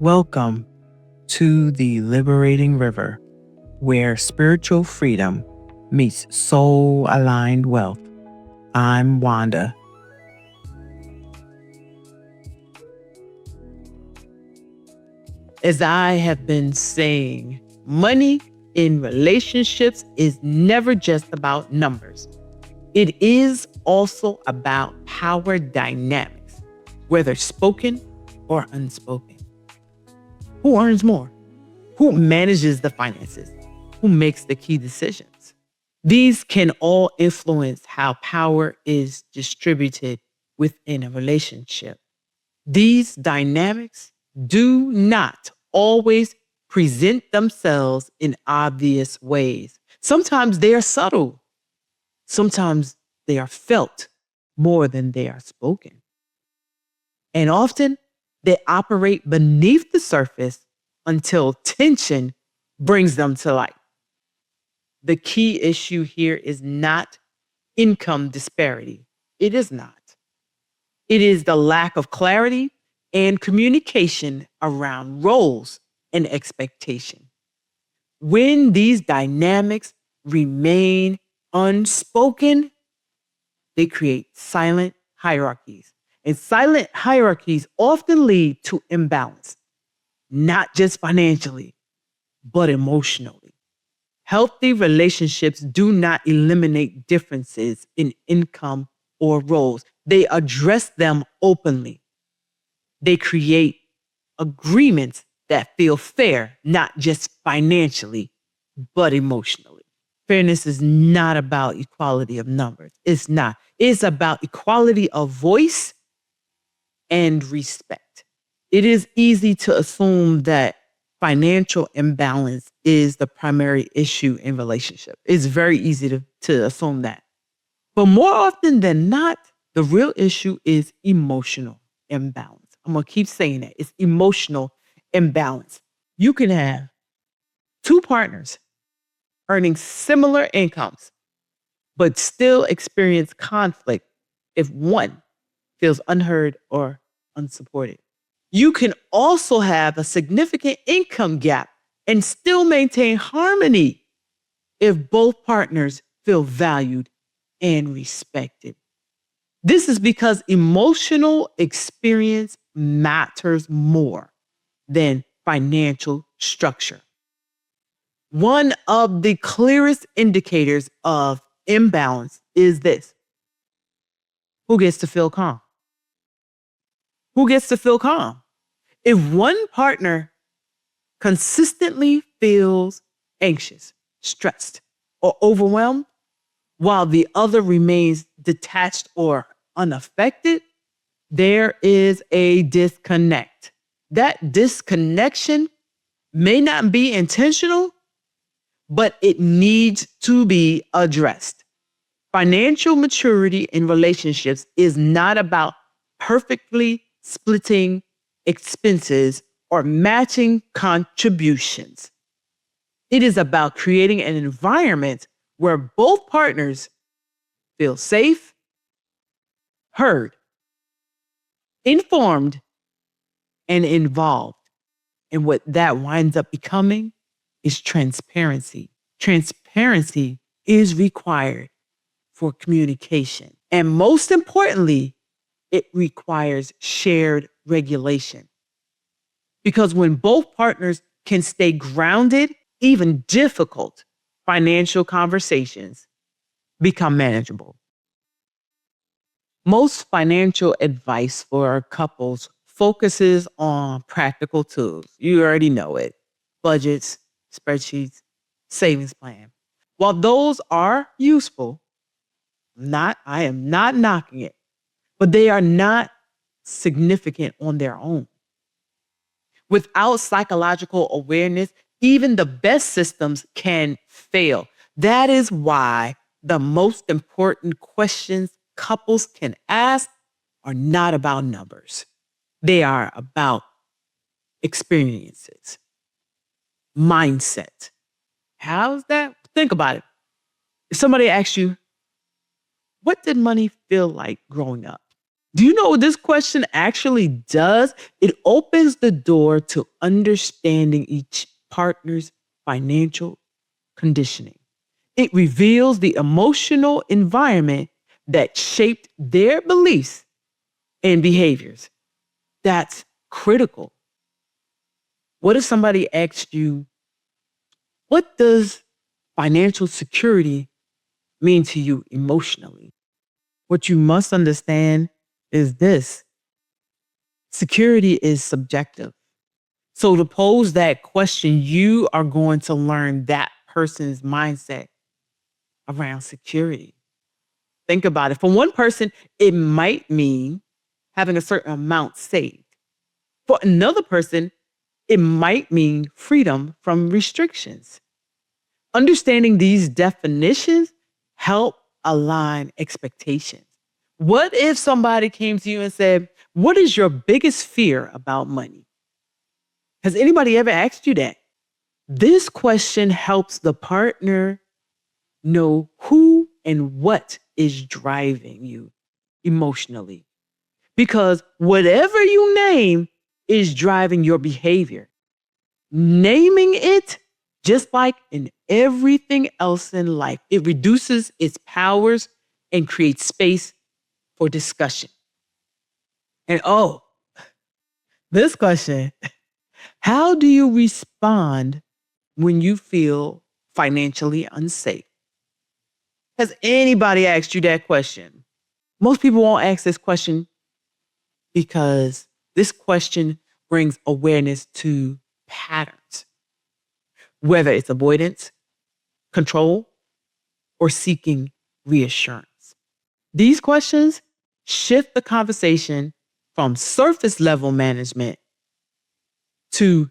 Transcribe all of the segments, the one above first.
Welcome to the liberating river where spiritual freedom meets soul aligned wealth. I'm Wanda. As I have been saying, money in relationships is never just about numbers. It is also about power dynamics, whether spoken or unspoken. Who earns more? Who manages the finances? Who makes the key decisions? These can all influence how power is distributed within a relationship. These dynamics do not always present themselves in obvious ways. Sometimes they are subtle. Sometimes they are felt more than they are spoken. And often they operate beneath the surface until tension brings them to light. The key issue here is not income disparity. It is not. It is the lack of clarity and communication around roles and expectation. When these dynamics remain unspoken, they create silent hierarchies. And silent hierarchies often lead to imbalance, not just financially, but emotionally. Healthy relationships do not eliminate differences in income or roles. They address them openly. They create agreements that feel fair, not just financially, but emotionally. Fairness is not about equality of numbers. It's not. It's about equality of voice and respect. It is easy to assume that financial imbalance is the primary issue in relationship. It's very easy to assume that. But more often than not, the real issue is emotional imbalance. I'm going to keep saying that. It's emotional imbalance. You can have two partners earning similar incomes, but still experience conflict if one feels unheard or unsupported. You can also have a significant income gap and still maintain harmony if both partners feel valued and respected. This is because emotional experience matters more than financial structure. One of the clearest indicators of imbalance is this: who gets to feel calm? Who gets to feel calm? If one partner consistently feels anxious, stressed, or overwhelmed, while the other remains detached or unaffected, there is a disconnect. That disconnection may not be intentional, but it needs to be addressed. Financial maturity in relationships is not about perfectly splitting expenses or matching contributions. It is about creating an environment where both partners feel safe, heard, informed, and involved. And what that winds up becoming is transparency. Transparency is required for communication. And most importantly, it requires shared regulation. Because when both partners can stay grounded, even difficult financial conversations become manageable. Most financial advice for couples focuses on practical tools. You already know it: budgets, spreadsheets, savings plan. While those are useful, I am not knocking it, but they are not significant on their own. Without psychological awareness, even the best systems can fail. That is why the most important questions couples can ask are not about numbers. They are about experiences, mindset. How's that? Think about it. If somebody asks you, what did money feel like growing up? Do you know what this question actually does? It opens the door to understanding each partner's financial conditioning. It reveals the emotional environment that shaped their beliefs and behaviors. That's critical. What if somebody asked you, what does financial security mean to you emotionally? What you must understand is this: security is subjective. So, to pose that question, you are going to learn that person's mindset around security. Think about it. For one person, it might mean having a certain amount saved. For another person, it might mean freedom from restrictions. Understanding these definitions help align expectations. What if somebody came to you and said, "What is your biggest fear about money?" Has anybody ever asked you that? This question helps the partner know who and what is driving you emotionally. Because whatever you name is driving your behavior. Naming it, just like in everything else in life, it reduces its powers and creates space for discussion. And this question: how do you respond when you feel financially unsafe? Has anybody asked you that question? Most people won't ask this question because this question brings awareness to patterns, whether it's avoidance, control, or seeking reassurance. These questions shift the conversation from surface level management to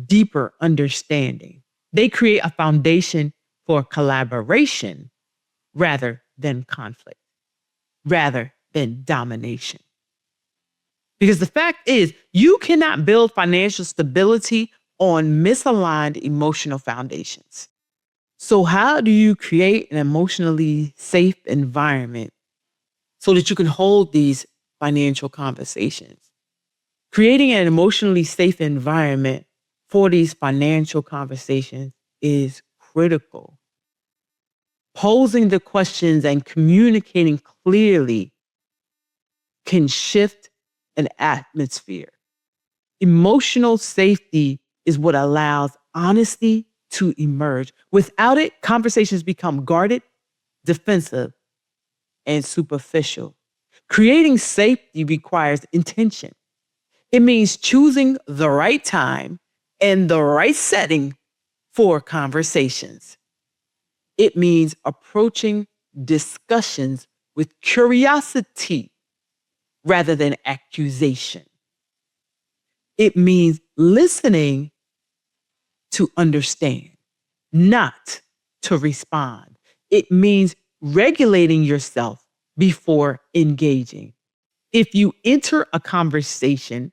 deeper understanding. They create a foundation for collaboration rather than conflict, rather than domination. Because the fact is, you cannot build financial stability on misaligned emotional foundations. So, how do you create an emotionally safe environment so that you can hold these financial conversations? Creating an emotionally safe environment for these financial conversations is critical. Posing the questions and communicating clearly can shift an atmosphere. Emotional safety is what allows honesty to emerge. Without it, conversations become guarded, defensive, and superficial. Creating safety requires intention. It means choosing the right time and the right setting for conversations. It means approaching discussions with curiosity rather than accusation. It means listening to understand, not to respond. It means regulating yourself before engaging. If you enter a conversation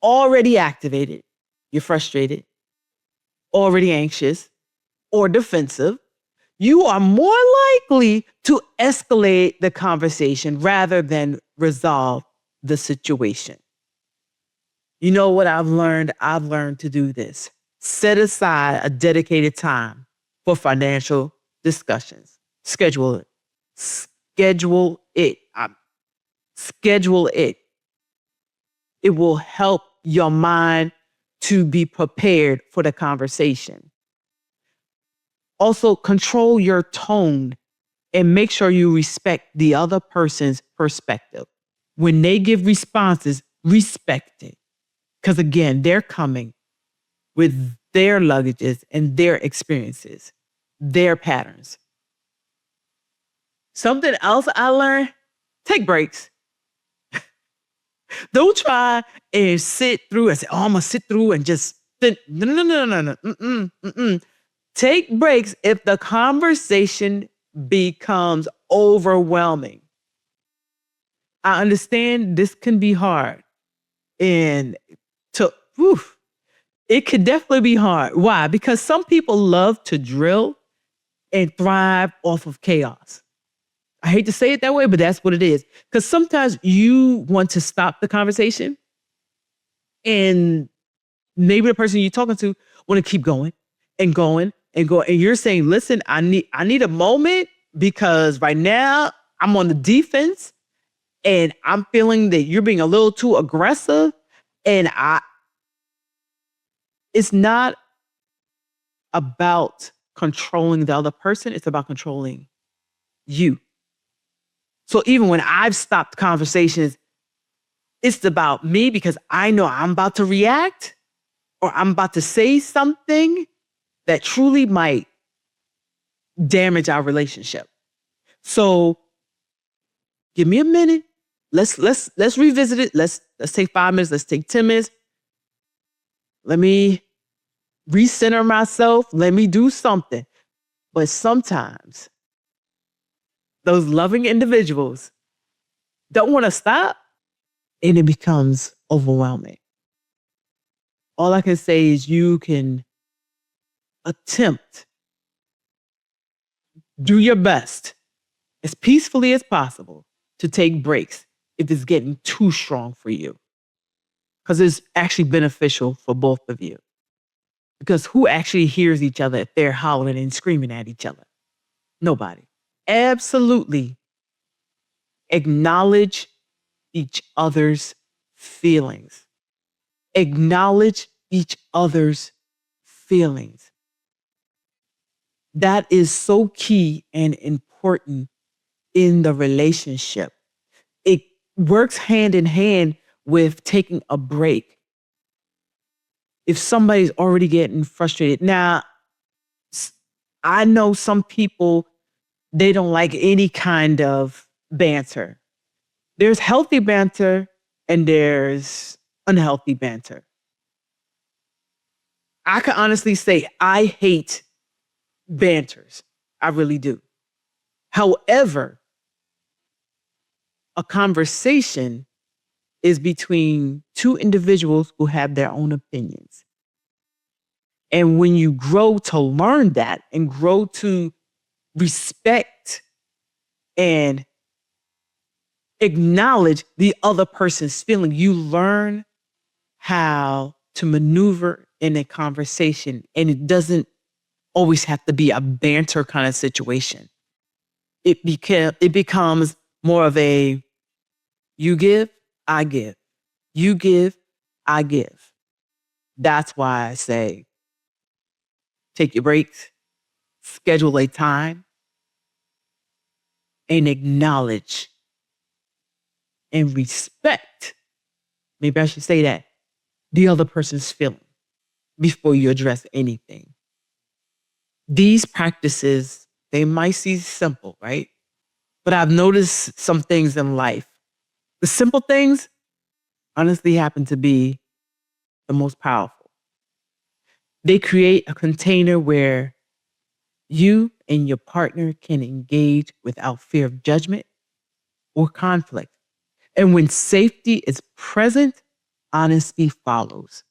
already activated, you're frustrated, already anxious, or defensive, you are more likely to escalate the conversation rather than resolve the situation. You know what I've learned? I've learned to do this. Set aside a dedicated time for financial discussions. Schedule it. Schedule it. Schedule it. It will help your mind to be prepared for the conversation. Also, control your tone and make sure you respect the other person's perspective. When they give responses, respect it. Because again, they're coming with their luggages and their experiences, their patterns. Something else I learned: take breaks. Don't try and sit through and say, "Oh, I'm going to sit through and just sit." No, no, no, no, no. Mm-mm, mm-mm. Take breaks if the conversation becomes overwhelming. I understand this can be hard. And whew, it could definitely be hard. Why? Because some people love to drill and thrive off of chaos. I hate to say it that way, but that's what it is. Because sometimes you want to stop the conversation, and maybe the person you're talking to want to keep going and going and going. And you're saying, listen, I need a moment because right now I'm on the defense and I'm feeling that you're being a little too aggressive. And it's not about controlling the other person, it's about controlling you. So even when I've stopped conversations, it's about me because I know I'm about to react or I'm about to say something that truly might damage our relationship. So give me a minute. Let's revisit it. Let's take 5 minutes. Let's take 10 minutes. Let me recenter myself. Let me do something. But sometimes those loving individuals don't want to stop and it becomes overwhelming. All I can say is you can attempt, do your best as peacefully as possible to take breaks if it's getting too strong for you. Because it's actually beneficial for both of you. Because who actually hears each other if they're hollering and screaming at each other? Nobody. Absolutely acknowledge each other's feelings. Acknowledge each other's feelings. That is so key and important in the relationship. It works hand in hand with taking a break. If somebody's already getting frustrated. Now, I know some people, they don't like any kind of banter. There's healthy banter and there's unhealthy banter. I can honestly say I hate banters. I really do. However, a conversation is between two individuals who have their own opinions. And when you grow to learn that and grow to respect and acknowledge the other person's feeling, you learn how to maneuver in a conversation. And it doesn't always have to be a banter kind of situation. It becomes more of a you give, I give. You give, I give. That's why I say take your breaks, schedule a time, and acknowledge and respect, maybe I should say that, the other person's feeling before you address anything. These practices, they might seem simple, right? But I've noticed some things in life. The simple things honestly happen to be the most powerful. They create a container where you and your partner can engage without fear of judgment or conflict. And when safety is present, honesty follows.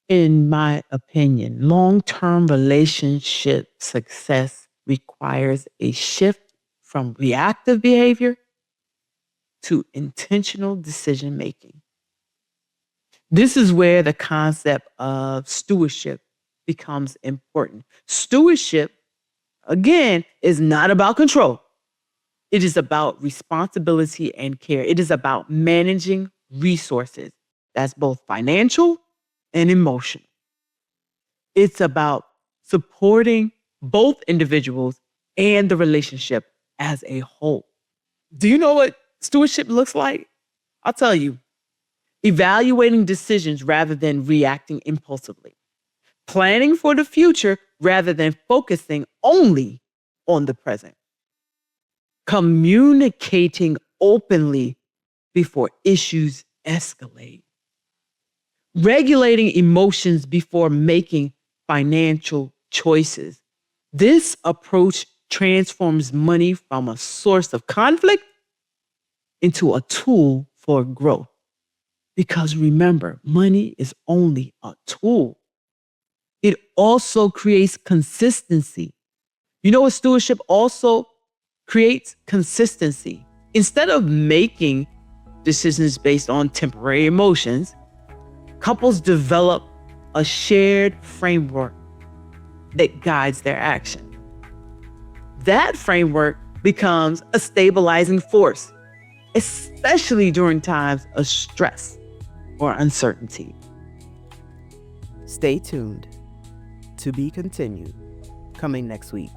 In my opinion, long-term relationship success requires a shift from reactive behavior to intentional decision making. This is where the concept of stewardship becomes important. Stewardship, again, is not about control. It is about responsibility and care. It is about managing resources. That's both financial and emotional. It's about supporting both individuals and the relationship as a whole. Do you know what stewardship looks like? I'll tell you. Evaluating decisions rather than reacting impulsively. Planning for the future rather than focusing only on the present. Communicating openly before issues escalate. Regulating emotions before making financial choices. This approach transforms money from a source of conflict into a tool for growth. Because remember, money is only a tool. It also creates consistency. You know what stewardship also creates consistency. Instead of making decisions based on temporary emotions, couples develop a shared framework that guides their action. That framework becomes a stabilizing force, especially during times of stress or uncertainty. Stay tuned. To be continued. Coming next week.